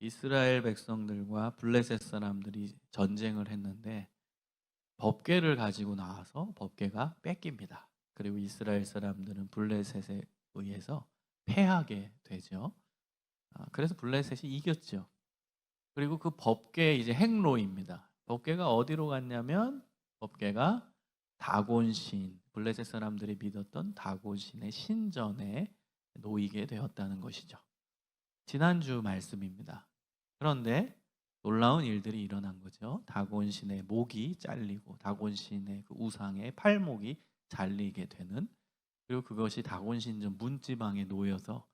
이스라엘 백성들과 블레셋 사람들이 전쟁을 했는데 법궤를 가지고 나와서 법궤가 뺏깁니다. 그리고 이스라엘 사람들은 블레셋에 의해서 패하게 되죠. 그래서 블레셋이 이겼죠. 그리고 그 법궤 이제 행로입니다. 법궤가 어디로 갔냐면 법궤가 다곤신, 블레셋 사람들이 믿었던 다곤신의 신전에 놓이게 되었다는 것이죠. 지난주 말씀입니다. 그런데 놀라운 일들이 일어난 거죠. 다곤신의 목이 잘리고 다곤신의 그 우상의 팔목이 잘리게 되는, 그리고 그것이 다곤신전 문지방에 놓여서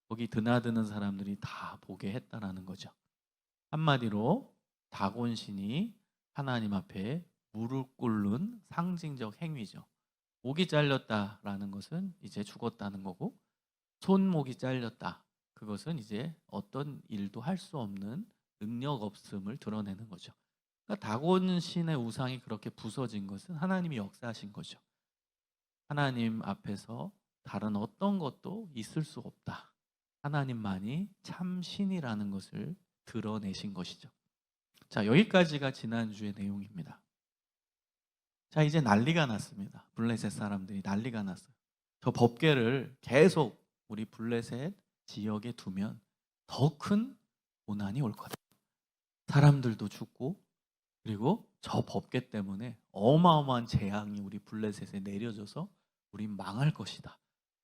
거기 드나드는 사람들이 다 보게 했다라는 거죠. 한마디로 다곤신이 하나님 앞에 무릎 꿇는 상징적 행위죠. 목이 잘렸다라는 것은 이제 죽었다는 거고, 손목이 잘렸다, 그것은 이제 어떤 일도 할 수 없는 능력 없음을 드러내는 거죠. 그러니까 다곤신의 우상이 그렇게 부서진 것은 하나님이 역사하신 거죠. 하나님 앞에서 다른 어떤 것도 있을 수 없다, 하나님만이 참 신이라는 것을 드러내신 것이죠. 자, 여기까지가 지난주의 내용입니다. 자, 이제 난리가 났습니다. 블레셋 사람들이 난리가 났어요. 저 법궤를 계속 우리 블레셋 지역에 두면 더 큰 고난이 올 거다. 사람들도 죽고, 그리고 저 법궤 때문에 어마어마한 재앙이 우리 블레셋에 내려져서 우리 망할 것이다.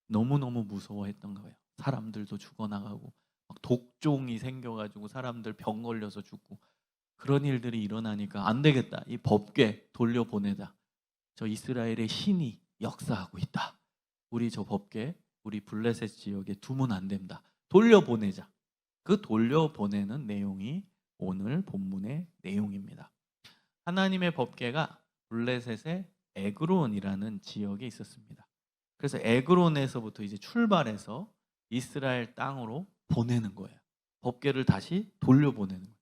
너무너무 무서워했던 거예요. 사람들도 죽어나가고 막 독종이 생겨가지고 사람들 병 걸려서 죽고, 그런 일들이 일어나니까 안 되겠다. 이 법궤 돌려보내자. 저 이스라엘의 신이 역사하고 있다. 우리 저 법궤 우리 블레셋 지역에 두면 안 된다. 돌려보내자. 그 돌려보내는 내용이 오늘 본문의 내용입니다. 하나님의 법궤가 블레셋의 에그론이라는 지역에 있었습니다. 그래서 에그론에서부터 이제 출발해서 이스라엘 땅으로 보내는 거예요. 법궤를 다시 돌려보내는 거예요.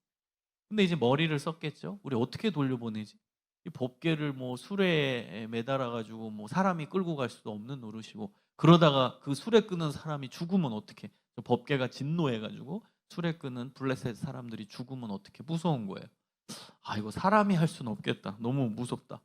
근데 이제 머리를 썼겠죠. 우리 어떻게 돌려보내지? 이 법궤를 뭐 수레에 매달아 가지고 뭐 사람이 끌고 갈 수도 없는 노릇이고, 그러다가 그 수레 끄는 사람이 죽으면 어떻게? 법궤가 진노해 가지고 수레 끄는 블레셋 사람들이 죽으면 어떻게? 무서운 거예요. 아, 이거 사람이 할 수는 없겠다. 너무 무섭다.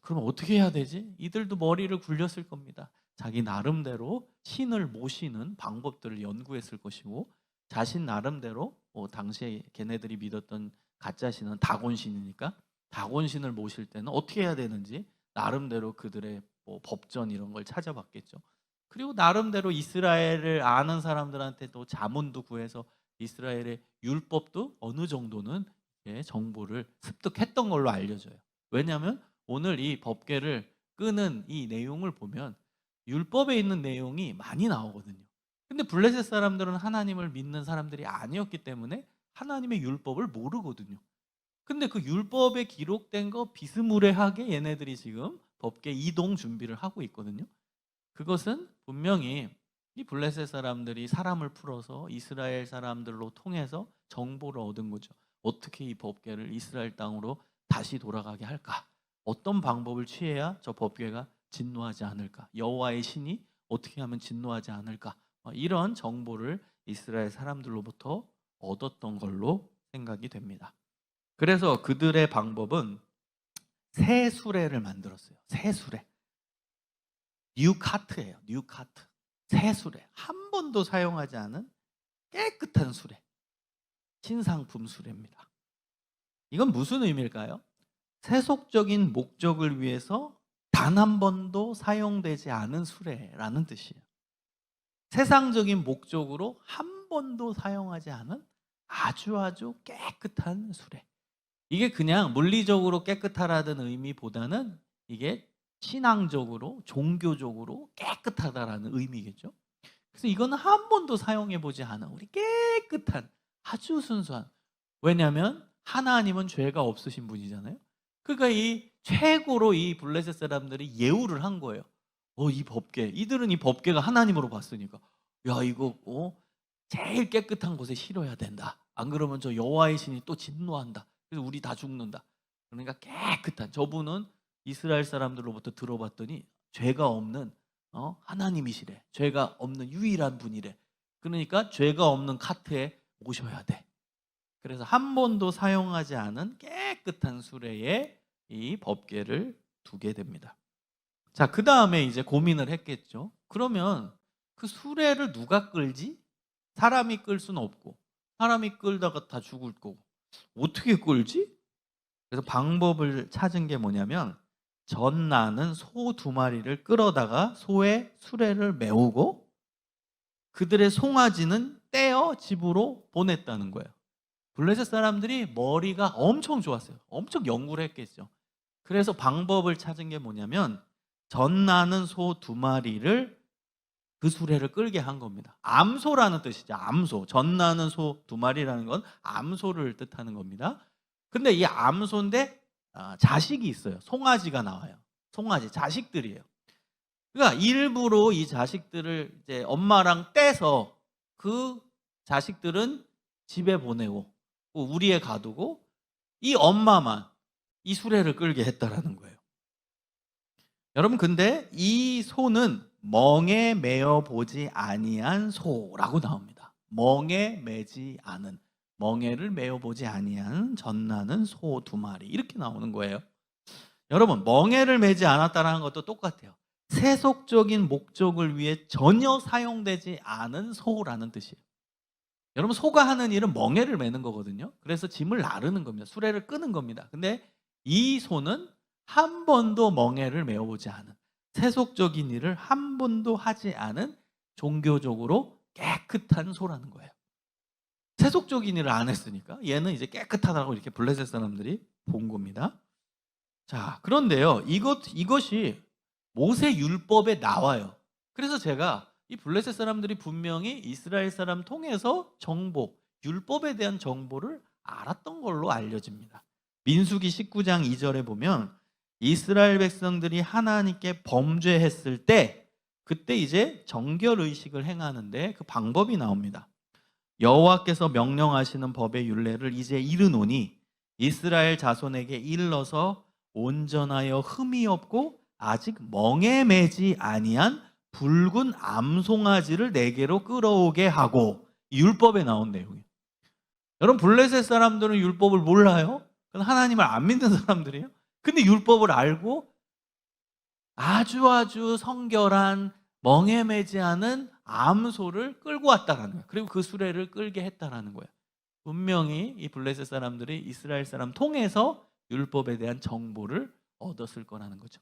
그럼 어떻게 해야 되지? 이들도 머리를 굴렸을 겁니다. 자기 나름대로 신을 모시는 방법들을 연구했을 것이고, 자신 나름대로 당시에 걔네들이 믿었던 가짜 신은 다곤신이니까 다곤신을 모실 때는 어떻게 해야 되는지 나름대로 그들의 법전 이런 걸 찾아봤겠죠. 그리고 나름대로 이스라엘을 아는 사람들한테 또 자문도 구해서 이스라엘의 율법도 어느 정도는 정보를 습득했던 걸로 알려져요. 왜냐하면 오늘 이 법궤를 끄는 이 내용을 보면 율법에 있는 내용이 많이 나오거든요. 근데 블레셋 사람들은 하나님을 믿는 사람들이 아니었기 때문에 하나님의 율법을 모르거든요. 근데 그 율법에 기록된 거 비스무리하게 얘네들이 지금 법궤 이동 준비를 하고 있거든요. 그것은 분명히 이 블레셋 사람들이 사람을 풀어서 이스라엘 사람들로 통해서 정보를 얻은 거죠. 어떻게 이 법궤를 이스라엘 땅으로 다시 돌아가게 할까? 어떤 방법을 취해야 저 법궤가 진노하지 않을까? 여호와의 신이 어떻게 하면 진노하지 않을까? 이런 정보를 이스라엘 사람들로부터 얻었던 걸로 생각이 됩니다. 그래서 그들의 방법은 새 수레를 만들었어요. 새 수레. 뉴카트예요. 뉴카트. 새 수레. 한 번도 사용하지 않은 깨끗한 수레. 신상품 수레입니다. 이건 무슨 의미일까요? 세속적인 목적을 위해서 단 한 번도 사용되지 않은 수레라는 뜻이에요. 세상적인 목적으로 한 번도 사용하지 않은 아주 깨끗한 수레. 이게 그냥 물리적으로 깨끗하다는 의미보다는 이게 신앙적으로, 종교적으로 깨끗하다라는 의미겠죠. 그래서 이거는 한 번도 사용해 보지 않은 우리 깨끗한 아주 순수한, 왜냐하면 하나님은 죄가 없으신 분이잖아요. 그러니까 이 최고로 이 블레셋 사람들이 예우를 한 거예요. 이 법궤, 이들은 이 법궤가 하나님으로 봤으니까 야, 이거 제일 깨끗한 곳에 실어야 된다. 안 그러면 저 여호와의 신이 또 진노한다. 그래서 우리 다 죽는다. 그러니까 깨끗한, 저분은 이스라엘 사람들로부터 들어봤더니 죄가 없는 하나님이시래. 죄가 없는 유일한 분이래. 그러니까 죄가 없는 카트에 모셔야 돼. 그래서 한 번도 사용하지 않은 깨끗한 수레에 이 법궤를 두게 됩니다. 자, 그 다음에 이제 고민을 했겠죠. 그러면 그 수레를 누가 끌지? 사람이 끌 수는 없고, 사람이 끌다가 다 죽을 거고, 어떻게 끌지? 그래서 방법을 찾은 게 뭐냐면, 젖나는 소 2마리를 끌어다가 소의 수레를 메우고 그들의 송아지는 떼어 집으로 보냈다는 거예요. 블레셋 사람들이 머리가 엄청 좋았어요. 엄청 연구를 했겠죠. 그래서 방법을 찾은 게 뭐냐면, 젖나는 소 2마리를 그 수레를 끌게 한 겁니다. 암소라는 뜻이죠. 암소. 젖나는 소 2마리라는 건 암소를 뜻하는 겁니다. 근데 이 암소인데 자식이 있어요. 송아지가 나와요. 송아지, 자식들이에요. 그러니까 일부러 이 자식들을 이제 엄마랑 떼서 그 자식들은 집에 보내고 우리에 가두고 이 엄마만 이 수레를 끌게 했다라는 거예요. 여러분, 근데 이 소는 멍에 매어 보지 아니한 소라고 나옵니다. 멍에 매지 않은, 멍에를 매어 보지 아니한 젖나는 소 2마리, 이렇게 나오는 거예요. 여러분, 멍에를 매지 않았다는 것도 똑같아요. 세속적인 목적을 위해 전혀 사용되지 않은 소라는 뜻이에요. 여러분, 소가 하는 일은 멍에를 매는 거거든요. 그래서 짐을 나르는 겁니다. 수레를 끄는 겁니다. 근데 이 소는 한 번도 멍에를 메어보지 않은, 세속적인 일을 한 번도 하지 않은 종교적으로 깨끗한 소라는 거예요. 세속적인 일을 안 했으니까 얘는 이제 깨끗하다고 이렇게 블레셋 사람들이 본 겁니다. 자, 그런데요, 이것이 모세 율법에 나와요. 그래서 제가 이 블레셋 사람들이 분명히 이스라엘 사람 통해서 정보, 율법에 대한 정보를 알았던 걸로 알려집니다. 민수기 19장 2절에 보면 이스라엘 백성들이 하나님께 범죄했을 때 그때 이제 정결의식을 행하는데 그 방법이 나옵니다. 여호와께서 명령하시는 법의 율례를 이제 이르노니 이스라엘 자손에게 일러서 온전하여 흠이 없고 아직 멍에 매지 아니한 붉은 암송아지를 내게로 끌어오게 하고, 율법에 나온 내용이에요. 여러분, 블레셋 사람들은 율법을 몰라요? 그건 하나님을 안 믿는 사람들이에요. 근데 율법을 알고 아주 성결한 멍에 매지 않은 암소를 끌고 왔다라는 거예요. 그리고 그 수레를 끌게 했다라는 거예요. 분명히 이 블레셋 사람들이 이스라엘 사람 통해서 율법에 대한 정보를 얻었을 거라는 거죠.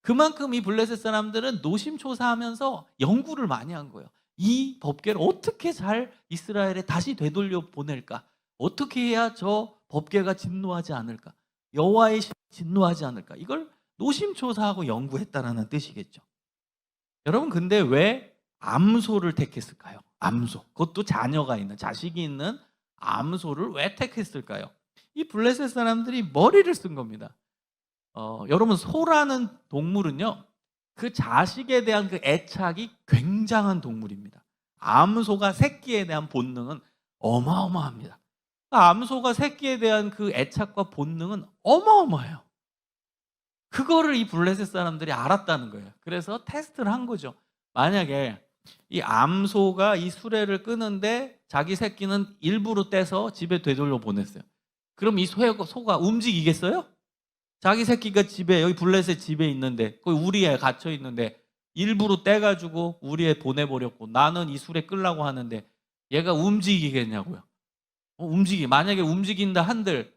그만큼 이 블레셋 사람들은 노심초사하면서 연구를 많이 한 거예요. 이 법궤를 어떻게 잘 이스라엘에 다시 되돌려 보낼까? 어떻게 해야 저 법궤가 진노하지 않을까? 여호와의 신이 진노하지 않을까? 이걸 노심초사하고 연구했다라는 뜻이겠죠. 여러분, 근데 왜 암소를 택했을까요? 암소. 그것도 자녀가 있는, 자식이 있는 암소를 왜 택했을까요? 이 블레셋 사람들이 머리를 쓴 겁니다. 여러분, 소라는 동물은요, 그 자식에 대한 그 애착이 굉장한 동물입니다. 암소가 새끼에 대한 본능은 어마어마합니다. 암소가 새끼에 대한 그 애착과 본능은 어마어마해요. 그거를 이 블레셋 사람들이 알았다는 거예요. 그래서 테스트를 한 거죠. 만약에 이 암소가 이 수레를 끄는데 자기 새끼는 일부러 떼서 집에 되돌려 보냈어요. 그럼 이 소가 움직이겠어요? 자기 새끼가 집에, 여기 블레셋 집에 있는데, 거기 우리에 갇혀 있는데 일부러 떼가지고 우리에 보내버렸고 나는 이 수레 끌라고 하는데 얘가 움직이겠냐고요. 만약에 움직인다 한들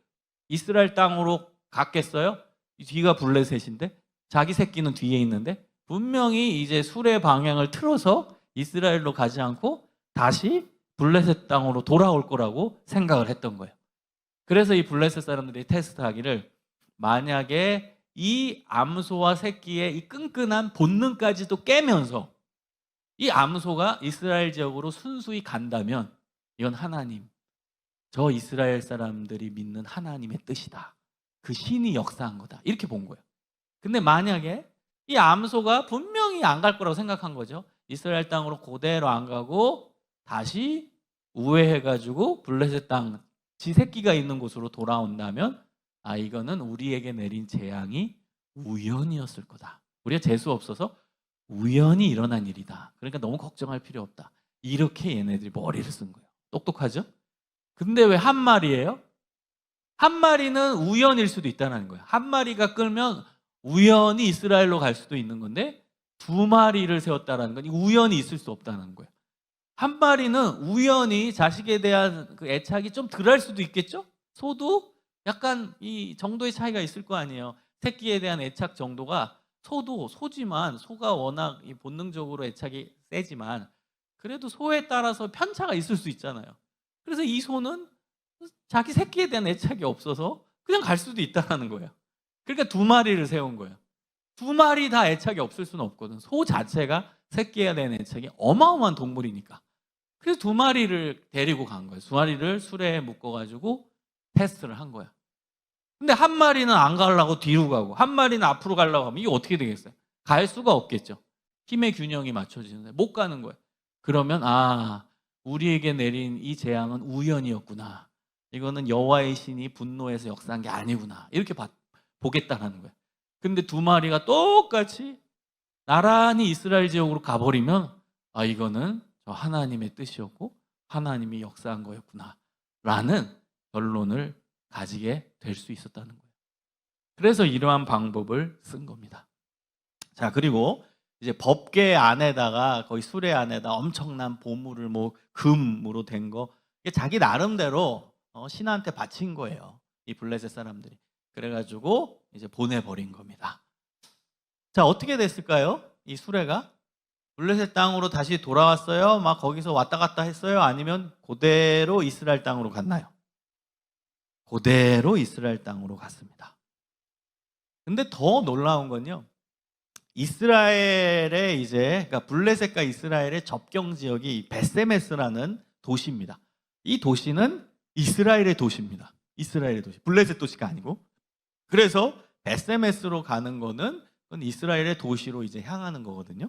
이스라엘 땅으로 갔겠어요? 뒤가 블레셋인데 자기 새끼는 뒤에 있는데 분명히 이제 수레 방향을 틀어서 이스라엘로 가지 않고 다시 블레셋 땅으로 돌아올 거라고 생각을 했던 거예요. 그래서 이 블레셋 사람들이 테스트하기를, 만약에 이 암소와 새끼의 이 끈끈한 본능까지도 깨면서 이 암소가 이스라엘 지역으로 순수히 간다면 이건 하나님, 저 이스라엘 사람들이 믿는 하나님의 뜻이다. 그 신이 역사한 거다. 이렇게 본 거예요. 근데 만약에 이 암소가 분명히 안 갈 거라고 생각한 거죠. 이스라엘 땅으로 그대로 안 가고 다시 우회해가지고 블레셋 땅, 지 새끼가 있는 곳으로 돌아온다면 이거는 우리에게 내린 재앙이 우연이었을 거다. 우리가 재수 없어서 우연히 일어난 일이다. 그러니까 너무 걱정할 필요 없다. 이렇게 얘네들이 머리를 쓴 거예요. 똑똑하죠? 근데 왜 한 마리예요? 한 마리는 우연일 수도 있다는 거예요. 한 마리가 끌면 우연히 이스라엘로 갈 수도 있는 건데 두 마리를 세웠다는 건 우연히 있을 수 없다는 거예요. 한 마리는 우연히 자식에 대한 그 애착이 좀 덜할 수도 있겠죠? 소도 약간 이 정도의 차이가 있을 거 아니에요. 새끼에 대한 애착 정도가 소도 소지만 소가 워낙 본능적으로 애착이 세지만 그래도 소에 따라서 편차가 있을 수 있잖아요. 그래서 이 소는 자기 새끼에 대한 애착이 없어서 그냥 갈 수도 있다는 거예요. 그러니까 두 마리를 세운 거예요. 두 마리 다 애착이 없을 수는 없거든. 소 자체가 새끼에 대한 애착이 어마어마한 동물이니까. 그래서 두 마리를 데리고 간 거예요. 두 마리를 수레에 묶어가지고 테스트를 한 거야. 근데 한 마리는 안 가려고 뒤로 가고 한 마리는 앞으로 가려고 하면 이게 어떻게 되겠어요? 갈 수가 없겠죠. 힘의 균형이 맞춰지는데 못 가는 거예요. 그러면 우리에게 내린 이 재앙은 우연이었구나. 이거는 여호와의 신이 분노해서 역사한 게 아니구나. 이렇게 보겠다라는 거예요. 근데 두 마리가 똑같이 나란히 이스라엘 지역으로 가버리면 이거는 저 하나님의 뜻이었고 하나님이 역사한 거였구나 라는 결론을 가지게 될 수 있었다는 거예요. 그래서 이러한 방법을 쓴 겁니다. 자, 그리고 이제 법궤 안에다가 거의 수레 안에다 엄청난 보물을 금으로 된 거 자기 나름대로 신한테 바친 거예요. 이 블레셋 사람들이. 그래가지고 이제 보내버린 겁니다. 자, 어떻게 됐을까요? 이 수레가 블레셋 땅으로 다시 돌아왔어요? 막 거기서 왔다 갔다 했어요? 아니면 그대로 이스라엘 땅으로 갔나요? 그대로 이스라엘 땅으로 갔습니다. 근데 더 놀라운 건요, 이스라엘의 그러니까 블레셋과 이스라엘의 접경 지역이 베세메스라는 도시입니다. 이 도시는 이스라엘의 도시입니다. 이스라엘의 도시, 블레셋 도시가 아니고. 그래서 베세메스로 가는 거는 그건 이스라엘의 도시로 이제 향하는 거거든요.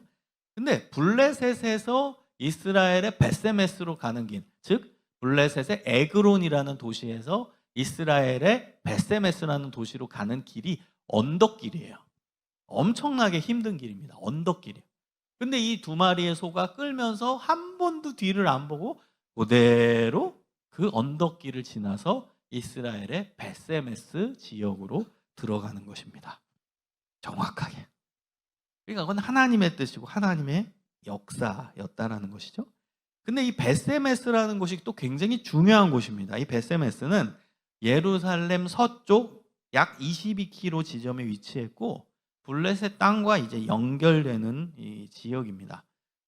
근데 블레셋에서 이스라엘의 베세메스로 가는 길, 즉 블레셋의 에그론이라는 도시에서 이스라엘의 베세메스라는 도시로 가는 길이 언덕길이에요. 엄청나게 힘든 길입니다. 언덕길이에요. 근데 이 두 마리의 소가 끌면서 한 번도 뒤를 안 보고 그대로 그 언덕길을 지나서 이스라엘의 베세메스 지역으로 들어가는 것입니다. 정확하게. 그러니까 그건 하나님의 뜻이고 하나님의 역사였다라는 것이죠. 근데 이 베세메스라는 곳이 또 굉장히 중요한 곳입니다. 이 베세메스는 예루살렘 서쪽 약 22km 지점에 위치했고 블레셋 땅과 이제 연결되는 이 지역입니다.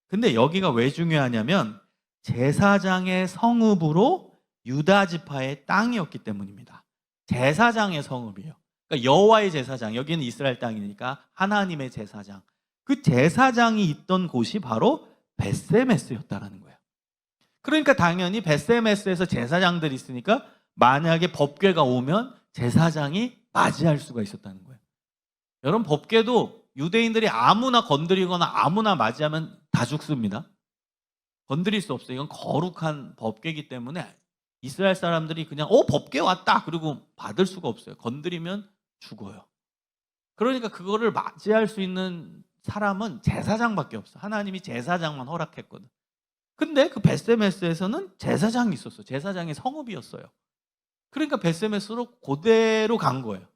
근데 여기가 왜 중요하냐면 제사장의 성읍으로 유다 지파의 땅이었기 때문입니다. 제사장의 성읍이에요. 그러니까 여호와의 제사장, 여기는 이스라엘 땅이니까 하나님의 제사장. 그 제사장이 있던 곳이 바로 베세메스였다라는 거예요. 그러니까 당연히 베세메스에서 제사장들이 있으니까 만약에 법궤가 오면 제사장이 맞이할 수가 있었다는 거예요. 여러분, 법궤도 유대인들이 아무나 건드리거나 아무나 맞이하면 다 죽습니다. 건드릴 수 없어요. 이건 거룩한 법궤이기 때문에 이스라엘 사람들이 그냥 법궤 왔다 그리고 받을 수가 없어요. 건드리면 죽어요. 그러니까 그거를 맞이할 수 있는 사람은 제사장밖에 없어. 하나님이 제사장만 허락했거든. 근데 그 베세메스에서는 제사장이 있었어. 제사장의 성읍이었어요. 그러니까 베세메스로 그대로 간 거예요.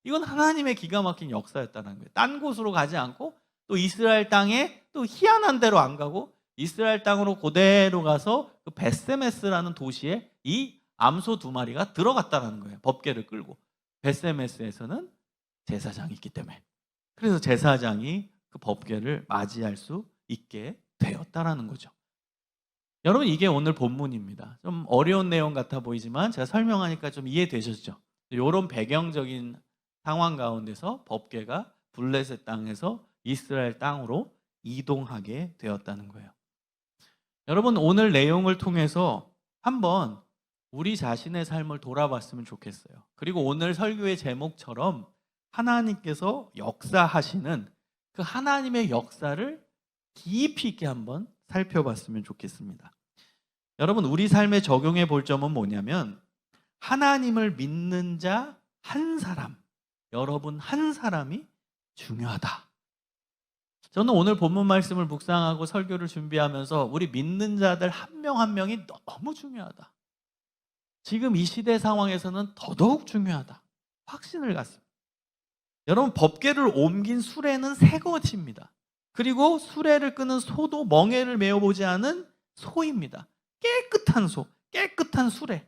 이건 하나님의 기가 막힌 역사였다는 거예요. 딴 곳으로 가지 않고 또 이스라엘 땅에 또 희한한 데로 안 가고 이스라엘 땅으로 그대로 가서 그 베세메스라는 도시에 이 암소 두 마리가 들어갔다는 거예요. 법궤를 끌고. 베세메스에서는 제사장이 있기 때문에. 그래서 제사장이 그 법궤를 맞이할 수 있게 되었다라는 거죠. 여러분, 이게 오늘 본문입니다. 좀 어려운 내용 같아 보이지만 제가 설명하니까 좀 이해되셨죠? 이런 배경적인 상황 가운데서 법궤가 블레셋 땅에서 이스라엘 땅으로 이동하게 되었다는 거예요. 여러분, 오늘 내용을 통해서 한번 우리 자신의 삶을 돌아봤으면 좋겠어요. 그리고 오늘 설교의 제목처럼 하나님께서 역사하시는 그 하나님의 역사를 깊이 있게 한번 살펴봤으면 좋겠습니다. 여러분, 우리 삶에 적용해 볼 점은 뭐냐면 하나님을 믿는 자 한 사람, 여러분 한 사람이 중요하다. 저는 오늘 본문 말씀을 묵상하고 설교를 준비하면서 우리 믿는 자들 한 명 한 명이 너무 중요하다. 지금 이 시대 상황에서는 더더욱 중요하다. 확신을 갖습니다. 여러분, 법궤를 옮긴 수레는 새 것입니다. 그리고 수레를 끄는 소도 멍에를 메어보지 않은 소입니다. 깨끗한 소, 깨끗한 수레.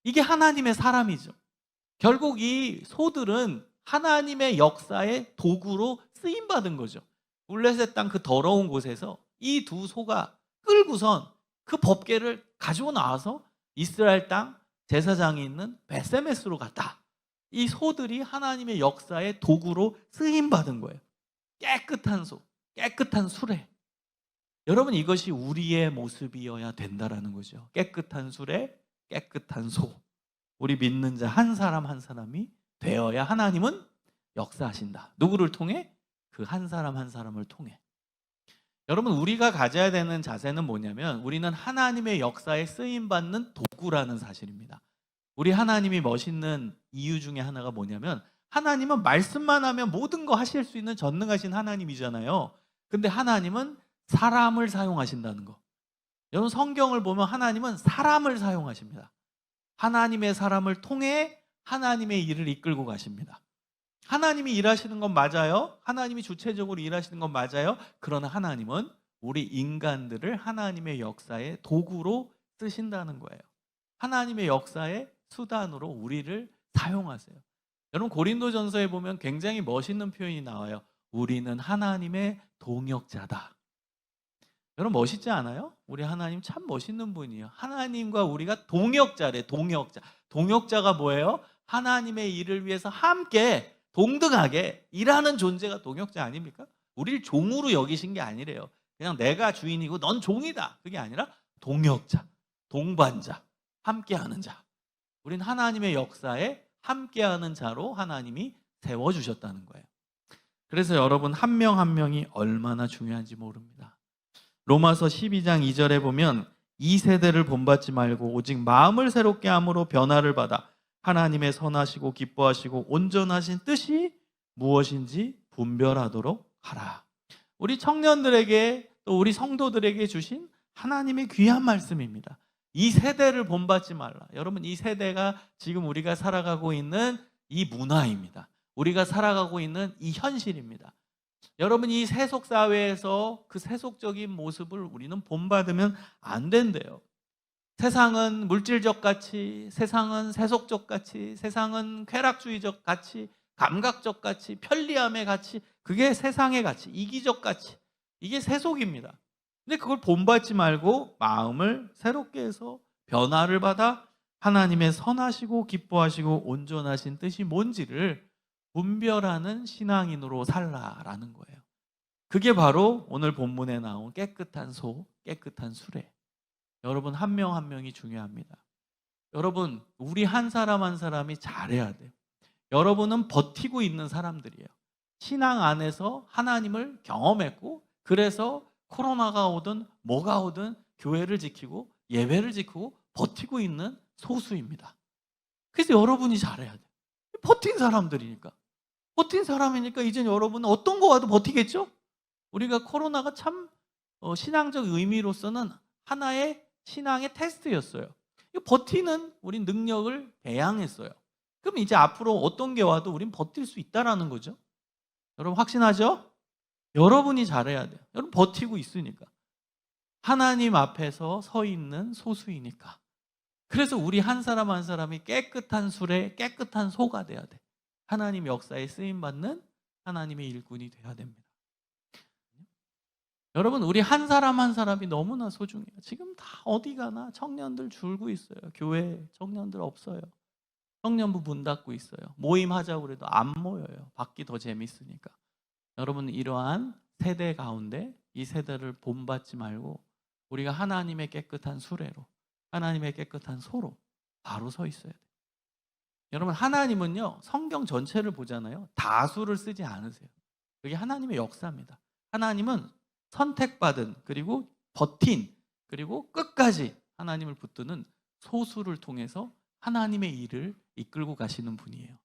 이게 하나님의 사람이죠. 결국 이 소들은 하나님의 역사의 도구로 쓰임받은 거죠. 블레셋 땅 그 더러운 곳에서 이 두 소가 끌고선 그 법궤를 가지고 나와서 이스라엘 땅 제사장이 있는 베세메스로 갔다. 이 소들이 하나님의 역사의 도구로 쓰임받은 거예요. 깨끗한 소, 깨끗한 수레. 여러분, 이것이 우리의 모습이어야 된다라는 거죠. 깨끗한 수레, 깨끗한 소. 우리 믿는 자 한 사람 한 사람이 되어야 하나님은 역사하신다. 누구를 통해? 그 한 사람 한 사람을 통해. 여러분, 우리가 가져야 되는 자세는 뭐냐면 우리는 하나님의 역사에 쓰임받는 도구라는 사실입니다. 우리 하나님이 멋있는 이유 중에 하나가 뭐냐면 하나님은 말씀만 하면 모든 거 하실 수 있는 전능하신 하나님이잖아요. 근데 하나님은 사람을 사용하신다는 거. 여러분, 성경을 보면 하나님은 사람을 사용하십니다. 하나님의 사람을 통해 하나님의 일을 이끌고 가십니다. 하나님이 일하시는 건 맞아요. 하나님이 주체적으로 일하시는 건 맞아요. 그러나 하나님은 우리 인간들을 하나님의 역사의 도구로 쓰신다는 거예요. 하나님의 역사의 수단으로 우리를 사용하세요. 여러분, 고린도전서에 보면 굉장히 멋있는 표현이 나와요. 우리는 하나님의 동역자다. 여러분, 멋있지 않아요? 우리 하나님 참 멋있는 분이에요. 하나님과 우리가 동역자래. 동역자. 동역자가 뭐예요? 하나님의 일을 위해서 함께 동등하게 일하는 존재가 동역자 아닙니까? 우리를 종으로 여기신 게 아니래요. 그냥 내가 주인이고 넌 종이다. 그게 아니라 동역자, 동반자, 함께하는 자. 우린 하나님의 역사에 함께하는 자로 하나님이 세워주셨다는 거예요. 그래서 여러분, 한 명 한 명이 얼마나 중요한지 모릅니다. 로마서 12장 2절에 보면 이 세대를 본받지 말고 오직 마음을 새롭게 함으로 변화를 받아 하나님의 선하시고 기뻐하시고 온전하신 뜻이 무엇인지 분별하도록 하라. 우리 청년들에게 또 우리 성도들에게 주신 하나님의 귀한 말씀입니다. 이 세대를 본받지 말라. 여러분, 이 세대가 지금 우리가 살아가고 있는 이 문화입니다. 우리가 살아가고 있는 이 현실입니다. 여러분, 이 세속 사회에서 그 세속적인 모습을 우리는 본받으면 안 된대요. 세상은 물질적 가치, 세상은 세속적 가치, 세상은 쾌락주의적 가치, 감각적 가치, 편리함의 가치, 그게 세상의 가치, 이기적 가치, 이게 세속입니다. 근데 그걸 본받지 말고 마음을 새롭게 해서 변화를 받아 하나님의 선하시고 기뻐하시고 온전하신 뜻이 뭔지를 분별하는 신앙인으로 살라라는 거예요. 그게 바로 오늘 본문에 나온 깨끗한 소, 깨끗한 수레. 여러분, 한 명 한 명이 중요합니다. 여러분, 우리 한 사람 한 사람이 잘해야 돼요. 여러분은 버티고 있는 사람들이에요. 신앙 안에서 하나님을 경험했고, 그래서 코로나가 오든 뭐가 오든 교회를 지키고 예배를 지키고 버티고 있는 소수입니다. 그래서 여러분이 잘해야 돼요. 버틴 사람들이니까. 버틴 사람이니까 이제 여러분은 어떤 거 와도 버티겠죠? 우리가 코로나가 참 신앙적 의미로서는 하나의 신앙의 테스트였어요. 버티는 우리 능력을 배양했어요. 그럼 이제 앞으로 어떤 게 와도 우린 버틸 수 있다라는 거죠. 여러분, 확신하죠? 여러분이 잘해야 돼요. 여러분, 버티고 있으니까. 하나님 앞에서 서 있는 소수이니까. 그래서 우리 한 사람 한 사람이 깨끗한 수레, 깨끗한 소가 돼야 돼. 하나님 역사에 쓰임받는 하나님의 일꾼이 돼야 됩니다. 여러분, 우리 한 사람 한 사람이 너무나 소중해요. 지금 다 어디 가나 청년들 줄고 있어요. 교회 청년들 없어요. 청년부 문 닫고 있어요. 모임 하자고 그래도 안 모여요. 밖이 더 재밌으니까. 여러분, 이러한 세대 가운데 이 세대를 본받지 말고 우리가 하나님의 깨끗한 수레로, 하나님의 깨끗한 소로 바로 서 있어야 돼요. 여러분, 하나님은요, 성경 전체를 보잖아요. 다수를 쓰지 않으세요. 그게 하나님의 역사입니다. 하나님은 선택받은, 그리고 버틴, 그리고 끝까지 하나님을 붙드는 소수를 통해서 하나님의 일을 이끌고 가시는 분이에요.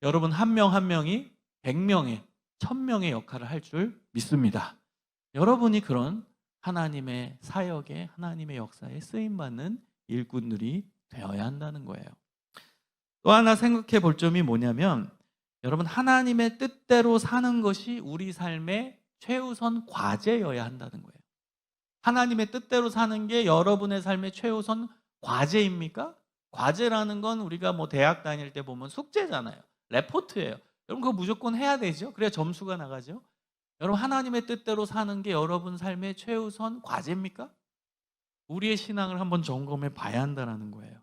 여러분, 한 명 한 명이 100명의 1000명의 역할을 할 줄 믿습니다. 여러분이 그런 하나님의 사역에, 하나님의 역사에 쓰임받는 일꾼들이 되어야 한다는 거예요. 또 하나 생각해 볼 점이 뭐냐면, 여러분, 하나님의 뜻대로 사는 것이 우리 삶의 최우선 과제여야 한다는 거예요. 하나님의 뜻대로 사는 게 여러분의 삶의 최우선 과제입니까? 과제라는 건 우리가 뭐 대학 다닐 때 보면 숙제잖아요. 레포트예요. 여러분, 그거 무조건 해야 되죠. 그래야 점수가 나가죠. 여러분, 하나님의 뜻대로 사는 게 여러분 삶의 최우선 과제입니까? 우리의 신앙을 한번 점검해 봐야 한다는 거예요.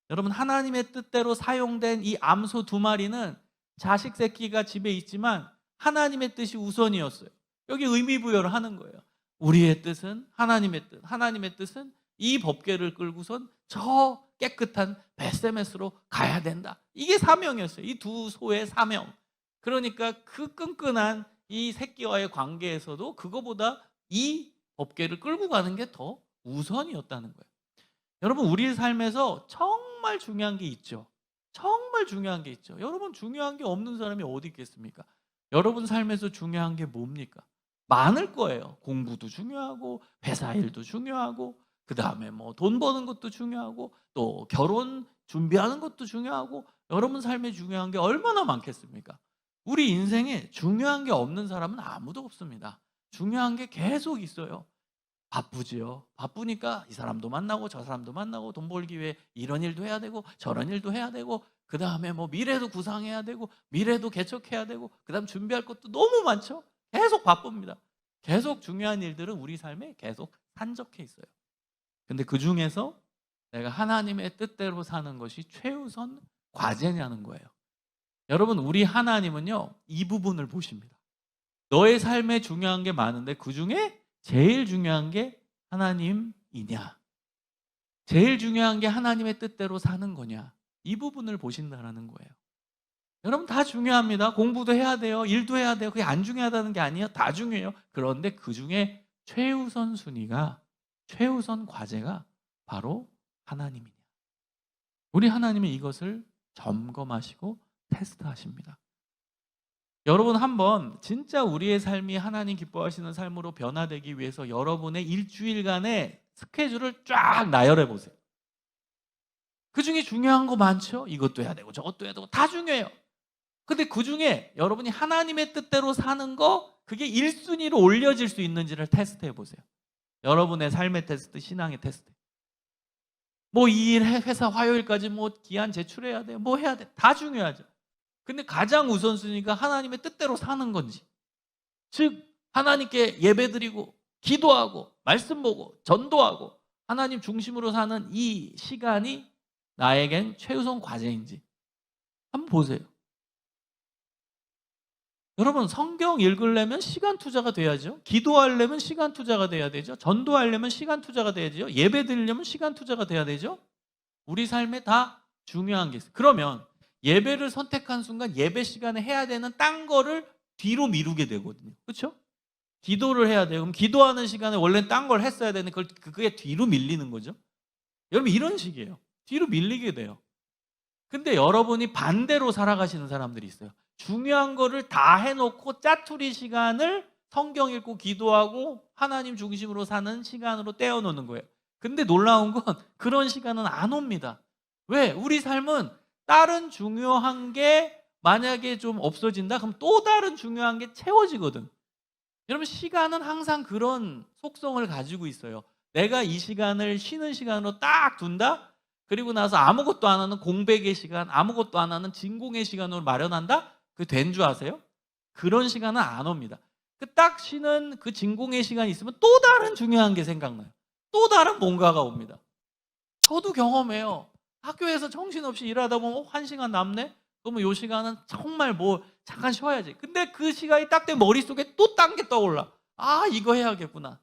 여러분, 하나님의 뜻대로 사용된 이 암소 2마리는 자식 새끼가 집에 있지만 하나님의 뜻이 우선이었어요. 여기 의미부여를 하는 거예요. 우리의 뜻은 하나님의 뜻, 하나님의 뜻은 이 법궤를 끌고선 저 깨끗한 벳세메스로 가야 된다. 이게 사명이었어요. 이 두 소의 사명. 그러니까 그 끈끈한 이 새끼와의 관계에서도 그거보다 이 법궤를 끌고 가는 게 더 우선이었다는 거예요. 여러분, 우리 삶에서 정말 중요한 게 있죠. 정말 중요한 게 있죠. 여러분, 중요한 게 없는 사람이 어디 있겠습니까? 여러분 삶에서 중요한 게 뭡니까? 많을 거예요. 공부도 중요하고 회사 일도 중요하고 그 다음에 뭐 돈 버는 것도 중요하고 또 결혼 준비하는 것도 중요하고 여러분 삶에 중요한 게 얼마나 많겠습니까? 우리 인생에 중요한 게 없는 사람은 아무도 없습니다. 중요한 게 계속 있어요. 바쁘지요. 바쁘니까 이 사람도 만나고 저 사람도 만나고 돈 벌기 위해 이런 일도 해야 되고 저런 일도 해야 되고 그 다음에 뭐 미래도 구상해야 되고 미래도 개척해야 되고 그 다음 준비할 것도 너무 많죠. 계속 바쁩니다. 계속 중요한 일들은 우리 삶에 계속 산적해 있어요. 근데 그 중에서 내가 하나님의 뜻대로 사는 것이 최우선 과제냐는 거예요. 여러분, 우리 하나님은요, 이 부분을 보십니다. 너의 삶에 중요한 게 많은데 그 중에 제일 중요한 게 하나님이냐? 제일 중요한 게 하나님의 뜻대로 사는 거냐? 이 부분을 보신다는 거예요. 여러분, 다 중요합니다. 공부도 해야 돼요. 일도 해야 돼요. 그게 안 중요하다는 게 아니에요. 다 중요해요. 그런데 그 중에 최우선 순위가, 최우선 과제가 바로 하나님이냐? 우리 하나님은 이것을 점검하시고 테스트하십니다. 여러분, 한번 진짜 우리의 삶이 하나님 기뻐하시는 삶으로 변화되기 위해서 여러분의 일주일간의 스케줄을 쫙 나열해 보세요. 그 중에 중요한 거 많죠? 이것도 해야 되고 저것도 해야 되고 다 중요해요. 근데 그 중에 여러분이 하나님의 뜻대로 사는 거, 그게 1순위로 올려질 수 있는지를 테스트해 보세요. 여러분의 삶의 테스트, 신앙의 테스트. 뭐 이 일 회사 화요일까지 뭐 기한 제출해야 돼요. 뭐 해야 돼. 다 중요하죠. 근데 가장 우선순위가 하나님의 뜻대로 사는 건지, 즉 하나님께 예배드리고 기도하고 말씀 보고 전도하고 하나님 중심으로 사는 이 시간이 나에겐 최우선 과제인지 한번 보세요. 여러분, 성경 읽으려면 시간 투자가 돼야죠. 기도하려면 시간 투자가 돼야 되죠. 전도하려면 시간 투자가 돼야죠. 예배 드리려면 시간 투자가 돼야 되죠. 우리 삶에 다 중요한 게 있어요. 그러면 예배를 선택한 순간 예배 시간에 해야 되는 딴 거를 뒤로 미루게 되거든요. 그렇죠? 기도를 해야 돼요. 그럼 기도하는 시간에 원래 딴 걸 했어야 되는데 그게 뒤로 밀리는 거죠. 여러분, 이런 식이에요. 뒤로 밀리게 돼요. 근데 여러분이 반대로 살아가시는 사람들이 있어요. 중요한 거를 다 해놓고 짜투리 시간을 성경 읽고 기도하고 하나님 중심으로 사는 시간으로 떼어놓는 거예요. 근데 놀라운 건 그런 시간은 안 옵니다. 왜? 우리 삶은 다른 중요한 게 만약에 좀 없어진다? 그럼 또 다른 중요한 게 채워지거든. 여러분, 시간은 항상 그런 속성을 가지고 있어요. 내가 이 시간을 쉬는 시간으로 딱 둔다? 그리고 나서 아무것도 안 하는 공백의 시간, 아무것도 안 하는 진공의 시간으로 마련한다? 그게 된 줄 아세요? 그런 시간은 안 옵니다. 그 딱 쉬는 그 진공의 시간이 있으면 또 다른 중요한 게 생각나요. 또 다른 뭔가가 옵니다. 저도 경험해요. 학교에서 정신없이 일하다 보면 1시간 남네? 그러면 이 시간은 정말 뭐 잠깐 쉬어야지. 근데 그 시간이 딱 내 머릿속에 또 딴 게 떠올라. 아, 이거 해야겠구나.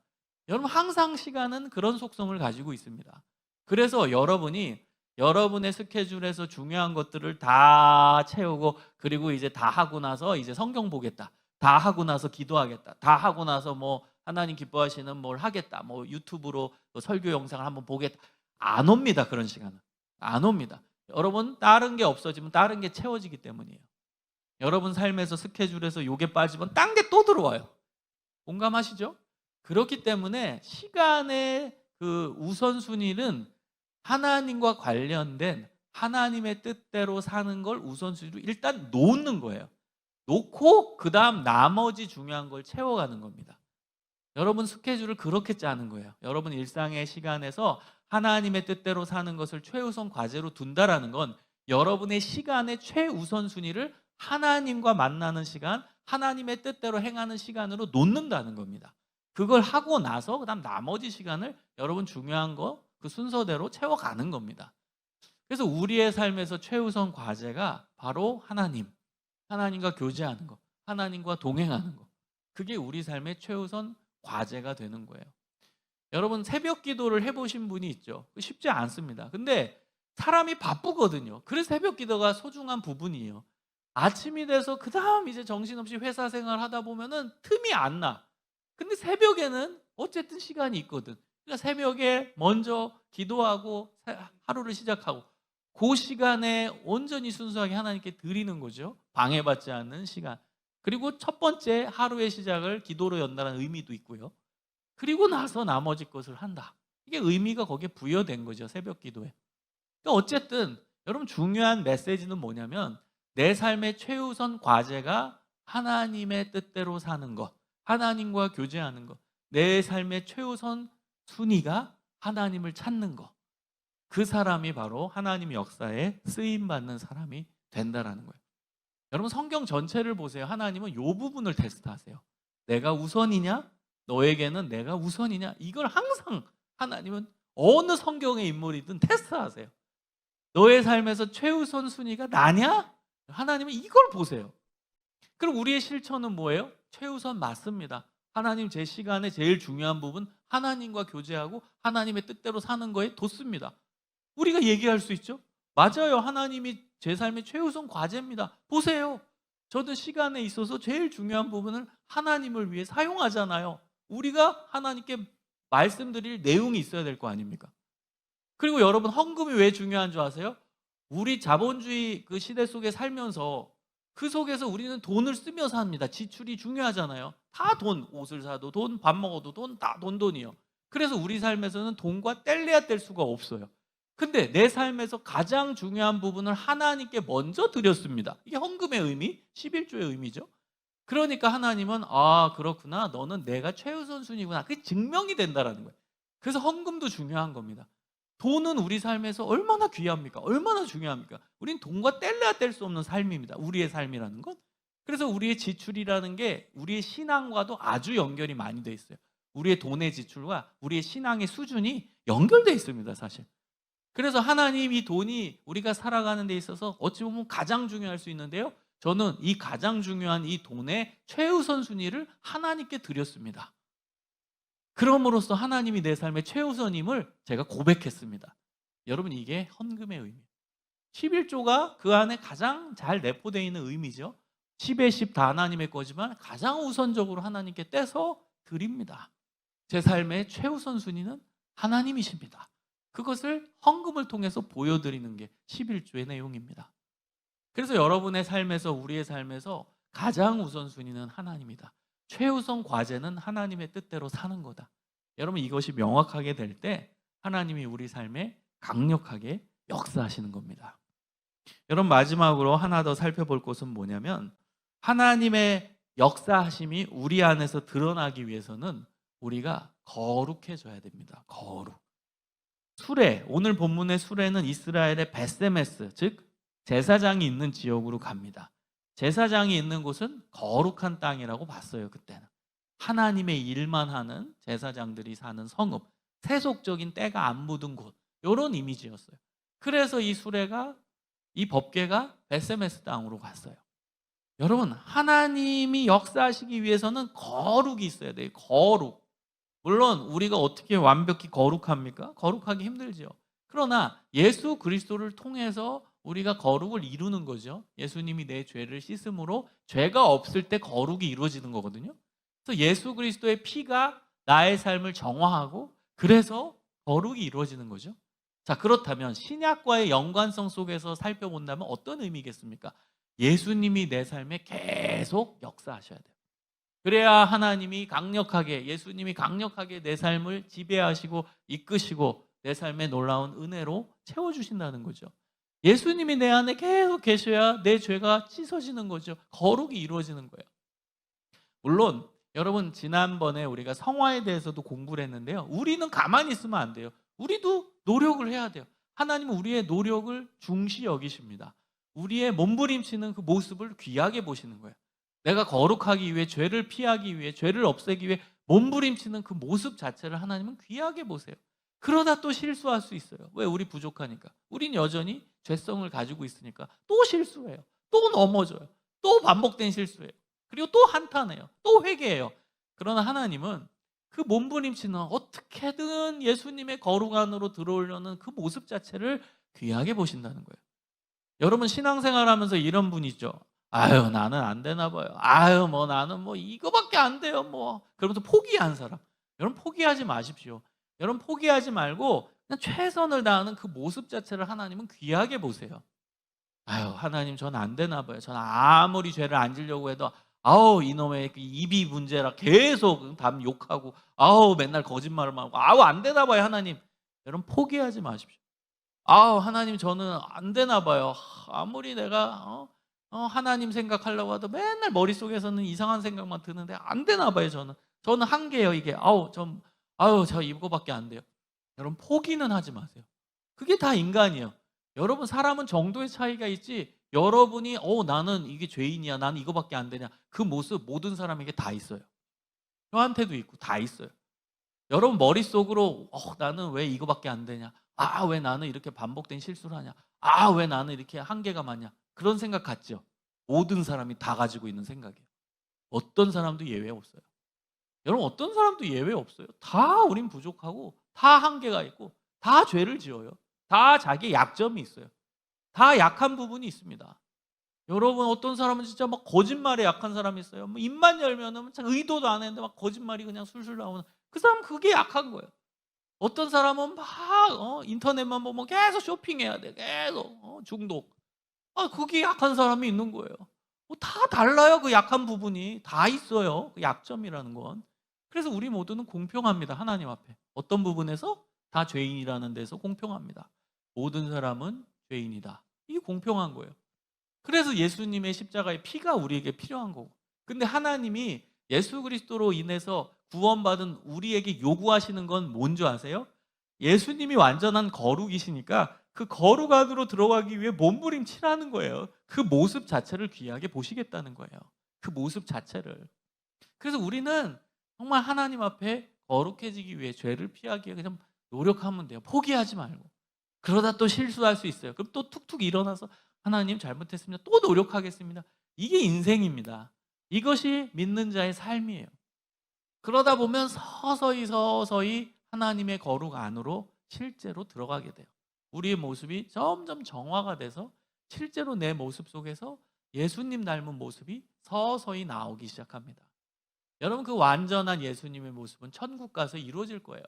여러분, 항상 시간은 그런 속성을 가지고 있습니다. 그래서 여러분이 여러분의 스케줄에서 중요한 것들을 다 채우고, 그리고 이제 다 하고 나서 이제 성경 보겠다, 다 하고 나서 기도하겠다, 다 하고 나서 뭐 하나님 기뻐하시는 뭘 하겠다, 뭐 유튜브로 설교 영상을 한번 보겠다, 안 옵니다. 그런 시간은 안 옵니다. 여러분, 다른 게 없어지면 다른 게 채워지기 때문이에요. 여러분 삶에서 스케줄에서 요게 빠지면 딴 게 또 들어와요. 공감하시죠? 그렇기 때문에 시간의 그 우선순위는 하나님과 관련된 하나님의 뜻대로 사는 걸 우선순위로 일단 놓는 거예요. 놓고 그 다음 나머지 중요한 걸 채워가는 겁니다. 여러분 스케줄을 그렇게 짜는 거예요. 여러분 일상의 시간에서 하나님의 뜻대로 사는 것을 최우선 과제로 둔다라는 건 여러분의 시간의 최우선순위를 하나님과 만나는 시간, 하나님의 뜻대로 행하는 시간으로 놓는다는 겁니다. 그걸 하고 나서 그다음 나머지 시간을 여러분 중요한 거 그 순서대로 채워가는 겁니다. 그래서 우리의 삶에서 최우선 과제가 바로 하나님과 교제하는 거, 하나님과 동행하는 거. 그게 우리 삶의 최우선 과제가 되는 거예요. 여러분 새벽 기도를 해보신 분이 있죠? 쉽지 않습니다. 근데 사람이 바쁘거든요. 그래서 새벽 기도가 소중한 부분이에요. 아침이 돼서 그 다음 이제 정신없이 회사 생활 하다 보면은 틈이 안 나. 근데 새벽에는 어쨌든 시간이 있거든. 그러니까 새벽에 먼저 기도하고 하루를 시작하고 그 시간에 온전히 순수하게 하나님께 드리는 거죠. 방해받지 않는 시간. 그리고 첫 번째 하루의 시작을 기도로 연다는 의미도 있고요. 그리고 나서 나머지 것을 한다. 이게 의미가 거기에 부여된 거죠. 새벽 기도에. 그러니까 어쨌든 여러분 중요한 메시지는 뭐냐면 내 삶의 최우선 과제가 하나님의 뜻대로 사는 것, 하나님과 교제하는 것. 내 삶의 최우선 순위가 하나님을 찾는 것. 그 사람이 바로 하나님 역사에 쓰임받는 사람이 된다라는 거예요. 여러분 성경 전체를 보세요. 하나님은 이 부분을 테스트하세요. 내가 우선이냐? 너에게는 내가 우선이냐? 이걸 항상 하나님은 어느 성경의 인물이든 테스트하세요. 너의 삶에서 최우선 순위가 나냐? 하나님은 이걸 보세요. 그럼 우리의 실천은 뭐예요? 최우선 맞습니다. 하나님 제 시간에 제일 중요한 부분 하나님과 교제하고 하나님의 뜻대로 사는 거에 뒀습니다. 우리가 얘기할 수 있죠? 맞아요. 하나님이 제 삶의 최우선 과제입니다. 보세요. 저도 시간에 있어서 제일 중요한 부분을 하나님을 위해 사용하잖아요. 우리가 하나님께 말씀드릴 내용이 있어야 될 거 아닙니까? 그리고 여러분 헌금이 왜 중요한 줄 아세요? 우리 자본주의 그 시대 속에 살면서 그 속에서 우리는 돈을 쓰며 삽니다. 지출이 중요하잖아요. 다 돈, 옷을 사도 돈, 밥 먹어도 돈, 다 돈이요. 그래서 우리 삶에서는 돈과 뗄래야 뗄 수가 없어요. 근데 내 삶에서 가장 중요한 부분을 하나님께 먼저 드렸습니다. 이게 헌금의 의미, 11조의 의미죠. 그러니까 하나님은 아 그렇구나, 너는 내가 최우선순위구나. 그게 증명이 된다라는 거예요. 그래서 헌금도 중요한 겁니다. 돈은 우리 삶에서 얼마나 귀합니까? 얼마나 중요합니까? 우린 돈과 뗄래야 뗄 수 없는 삶입니다. 우리의 삶이라는 건. 그래서 우리의 지출이라는 게 우리의 신앙과도 아주 연결이 많이 돼 있어요. 우리의 돈의 지출과 우리의 신앙의 수준이 연결돼 있습니다, 사실. 그래서 하나님 이 돈이 우리가 살아가는 데 있어서 어찌 보면 가장 중요할 수 있는데요. 저는 이 가장 중요한 이 돈의 최우선 순위를 하나님께 드렸습니다. 그럼으로써 하나님이 내 삶의 최우선임을 제가 고백했습니다. 여러분 이게 헌금의 의미. 11조가 그 안에 가장 잘 내포되어 있는 의미죠. 10의 10 다 하나님의 거지만 가장 우선적으로 하나님께 떼서 드립니다. 제 삶의 최우선 순위는 하나님이십니다. 그것을 헌금을 통해서 보여드리는 게 11조의 내용입니다. 그래서 여러분의 삶에서 우리의 삶에서 가장 우선순위는 하나님이다. 최우선 과제는 하나님의 뜻대로 사는 거다. 여러분 이것이 명확하게 될 때 하나님이 우리 삶에 강력하게 역사하시는 겁니다. 여러분 마지막으로 하나 더 살펴볼 것은 뭐냐면 하나님의 역사하심이 우리 안에서 드러나기 위해서는 우리가 거룩해져야 됩니다. 거룩. 수레, 오늘 본문의 수레는 이스라엘의 베세메스, 즉 제사장이 있는 지역으로 갑니다. 제사장이 있는 곳은 거룩한 땅이라고 봤어요. 그때는 하나님의 일만 하는 제사장들이 사는 성읍, 세속적인 때가 안 묻은 곳, 이런 이미지였어요. 그래서 이 수레가, 이 법궤가 베세메스 땅으로 갔어요. 여러분 하나님이 역사하시기 위해서는 거룩이 있어야 돼요. 거룩. 물론 우리가 어떻게 완벽히 거룩합니까? 거룩하기 힘들죠. 그러나 예수 그리스도를 통해서 우리가 거룩을 이루는 거죠. 예수님이 내 죄를 씻음으로 죄가 없을 때 거룩이 이루어지는 거거든요. 그래서 예수 그리스도의 피가 나의 삶을 정화하고 그래서 거룩이 이루어지는 거죠. 자, 그렇다면 신약과의 연관성 속에서 살펴본다면 어떤 의미겠습니까? 예수님이 내 삶에 계속 역사하셔야 돼요. 그래야 하나님이 강력하게, 예수님이 강력하게 내 삶을 지배하시고 이끄시고 내 삶에 놀라운 은혜로 채워주신다는 거죠. 예수님이 내 안에 계속 계셔야 내 죄가 씻어지는 거죠. 거룩이 이루어지는 거예요. 물론 여러분 지난번에 우리가 성화에 대해서도 공부를 했는데요. 우리는 가만히 있으면 안 돼요. 우리도 노력을 해야 돼요. 하나님은 우리의 노력을 중시 여기십니다. 우리의 몸부림치는 그 모습을 귀하게 보시는 거예요. 내가 거룩하기 위해, 죄를 피하기 위해, 죄를 없애기 위해 몸부림치는 그 모습 자체를 하나님은 귀하게 보세요. 그러다 또 실수할 수 있어요. 왜? 우리 부족하니까. 우린 여전히 죄성을 가지고 있으니까 또 실수해요. 또 넘어져요. 또 반복된 실수해요. 그리고 또 한탄해요. 또 회개해요. 그러나 하나님은 그 몸부림치는 어떻게든 예수님의 거룩 안으로 들어오려는 그 모습 자체를 귀하게 보신다는 거예요. 여러분 신앙생활 하면서 이런 분 있죠. 아유 나는 안 되나 봐요. 아유 뭐 나는 뭐 이거밖에 안 돼요. 뭐 그러면서 포기한 사람. 여러분 포기하지 마십시오. 여러분 포기하지 말고 그냥 최선을 다하는 그 모습 자체를 하나님은 귀하게 보세요. 아유 하나님 전 안 되나 봐요. 전 아무리 죄를 안 지려고 해도 아우 이놈의 그 입이 문제라 계속 담 욕하고 아우 맨날 거짓말을 하고 아우 안 되나 봐요 하나님. 여러분 포기하지 마십시오. 아우 하나님 저는 안 되나 봐요. 아무리 내가 하나님 생각하려고 해도 맨날 머릿속에서는 이상한 생각만 드는데 안 되나 봐요 저는. 저는 한계예요 이게. 아우 저 이거밖에 안 돼요. 여러분 포기는 하지 마세요. 그게 다 인간이에요. 여러분 사람은 정도의 차이가 있지 여러분이 나는 이게 죄인이야 나는 이거밖에 안 되냐 그 모습 모든 사람에게 다 있어요. 저한테도 있고 다 있어요. 여러분 머릿속으로 나는 왜 이거밖에 안 되냐 왜 나는 이렇게 반복된 실수를 하냐 왜 나는 이렇게 한계가 많냐 그런 생각 같죠? 모든 사람이 다 가지고 있는 생각이에요. 어떤 사람도 예외 없어요. 여러분 어떤 사람도 예외 없어요. 다 우린 부족하고 다 한계가 있고 다 죄를 지어요. 다 자기의 약점이 있어요. 다 약한 부분이 있습니다. 여러분 어떤 사람은 진짜 막 거짓말에 약한 사람이 있어요. 뭐 입만 열면은 의도도 안 했는데 막 거짓말이 그냥 술술 나오는 그 사람 그게 약한 거예요. 어떤 사람은 막 인터넷만 보면 계속 쇼핑해야 돼. 계속 중독. 그게 약한 사람이 있는 거예요. 다 달라요. 그 약한 부분이 다 있어요. 그 약점이라는 건. 그래서 우리 모두는 공평합니다. 하나님 앞에. 어떤 부분에서 다 죄인이라는 데서 공평합니다. 모든 사람은 죄인이다. 이게 공평한 거예요. 그래서 예수님의 십자가의 피가 우리에게 필요한 거고. 근데 하나님이 예수 그리스도로 인해서 구원받은 우리에게 요구하시는 건 뭔지 아세요? 예수님이 완전한 거룩이시니까 그 거룩 안으로 들어가기 위해 몸부림치라는 거예요. 그 모습 자체를 귀하게 보시겠다는 거예요. 그 모습 자체를. 그래서 우리는 정말 하나님 앞에 거룩해지기 위해 죄를 피하기 위해 그냥 노력하면 돼요. 포기하지 말고. 그러다 또 실수할 수 있어요. 그럼 또 툭툭 일어나서 하나님 잘못했습니다. 또 노력하겠습니다. 이게 인생입니다. 이것이 믿는 자의 삶이에요. 그러다 보면 서서히 하나님의 거룩 안으로 실제로 들어가게 돼요. 우리의 모습이 점점 정화가 돼서 실제로 내 모습 속에서 예수님 닮은 모습이 서서히 나오기 시작합니다. 여러분 그 완전한 예수님의 모습은 천국 가서 이루어질 거예요.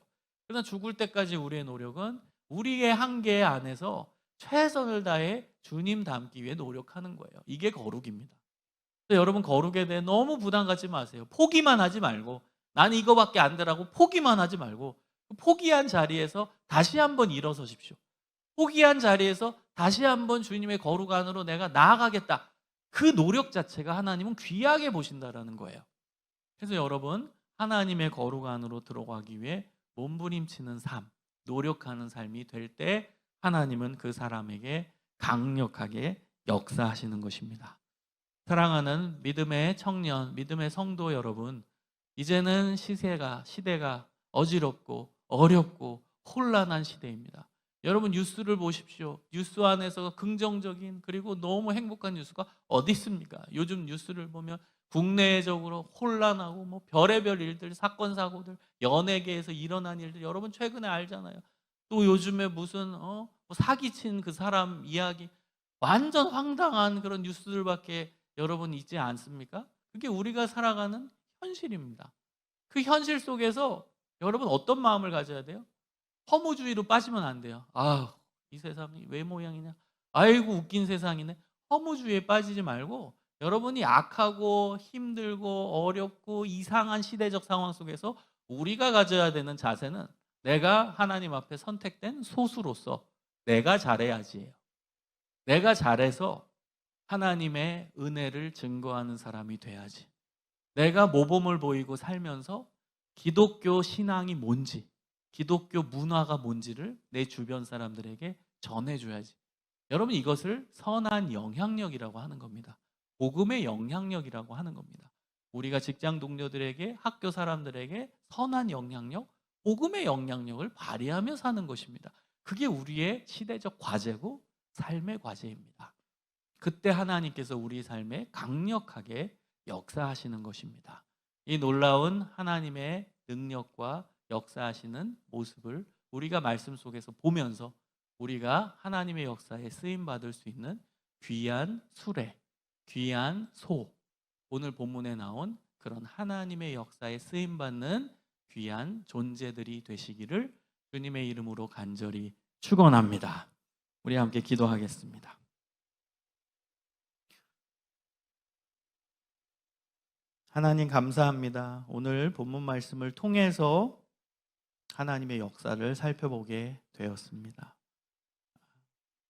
그러나 죽을 때까지 우리의 노력은 우리의 한계 안에서 최선을 다해 주님 닮기 위해 노력하는 거예요. 이게 거룩입니다. 여러분 거룩에 대해 너무 부담 갖지 마세요. 포기만 하지 말고 나는 이거밖에 안 되라고 포기만 하지 말고 포기한 자리에서 다시 한번 일어서십시오. 포기한 자리에서 다시 한번 주님의 거룩 안으로 내가 나아가겠다. 그 노력 자체가 하나님은 귀하게 보신다라는 거예요. 그래서 여러분 하나님의 거룩 안으로 들어가기 위해 몸부림치는 삶, 노력하는 삶이 될 때 하나님은 그 사람에게 강력하게 역사하시는 것입니다. 사랑하는 믿음의 청년, 믿음의 성도 여러분, 이제는 시대가 어지럽고 어렵고 혼란한 시대입니다. 여러분 뉴스를 보십시오. 뉴스 안에서 긍정적인 그리고 너무 행복한 뉴스가 어디 있습니까? 요즘 뉴스를 보면 국내적으로 혼란하고 뭐 별의별 일들, 사건 사고들, 연예계에서 일어난 일들 여러분 최근에 알잖아요. 또 요즘에 무슨 뭐 사기친 그 사람 이야기 완전 황당한 그런 뉴스들밖에 여러분 있지 않습니까? 그게 우리가 살아가는 현실입니다. 그 현실 속에서 여러분 어떤 마음을 가져야 돼요? 허무주의로 빠지면 안 돼요. 이 세상이 왜 모양이냐? 아이고 웃긴 세상이네. 허무주의에 빠지지 말고 여러분이 악하고 힘들고 어렵고 이상한 시대적 상황 속에서 우리가 가져야 되는 자세는 내가 하나님 앞에 선택된 소수로서 내가 잘해야지예요. 내가 잘해서 하나님의 은혜를 증거하는 사람이 돼야지. 내가 모범을 보이고 살면서 기독교 신앙이 뭔지, 기독교 문화가 뭔지를 내 주변 사람들에게 전해줘야지. 여러분, 이것을 선한 영향력이라고 하는 겁니다. 복음의 영향력이라고 하는 겁니다. 우리가 직장 동료들에게, 학교 사람들에게 선한 영향력, 복음의 영향력을 발휘하며 사는 것입니다. 그게 우리의 시대적 과제고 삶의 과제입니다. 그때 하나님께서 우리 삶에 강력하게 역사하시는 것입니다. 이 놀라운 하나님의 능력과 역사하시는 모습을 우리가 말씀 속에서 보면서 우리가 하나님의 역사에 쓰임받을 수 있는 귀한 수레, 귀한 소, 오늘 본문에 나온 그런 하나님의 역사에 쓰임받는 귀한 존재들이 되시기를 주님의 이름으로 간절히 축원합니다. 우리 함께 기도하겠습니다. 하나님 감사합니다. 오늘 본문 말씀을 통해서 하나님의 역사를 살펴보게 되었습니다.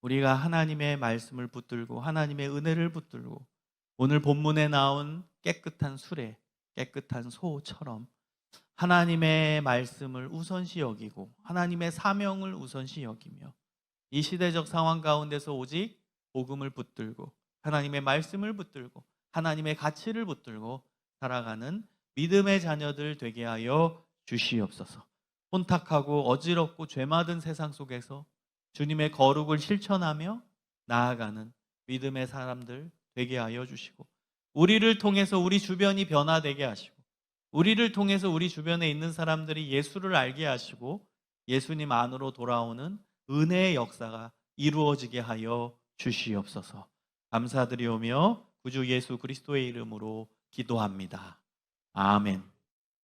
우리가 하나님의 말씀을 붙들고 하나님의 은혜를 붙들고 오늘 본문에 나온 깨끗한 수레, 깨끗한 소처럼 하나님의 말씀을 우선시 여기고 하나님의 사명을 우선시 여기며 이 시대적 상황 가운데서 오직 복음을 붙들고 하나님의 말씀을 붙들고 하나님의 가치를 붙들고 살아가는 믿음의 자녀들 되게 하여 주시옵소서. 혼탁하고 어지럽고 죄마든 세상 속에서 주님의 거룩을 실천하며 나아가는 믿음의 사람들 되게 하여 주시고 우리를 통해서 우리 주변이 변화되게 하시고 우리를 통해서 우리 주변에 있는 사람들이 예수를 알게 하시고 예수님 안으로 돌아오는 은혜의 역사가 이루어지게 하여 주시옵소서. 감사드리오며 구주 예수 그리스도의 이름으로 기도합니다. 아멘.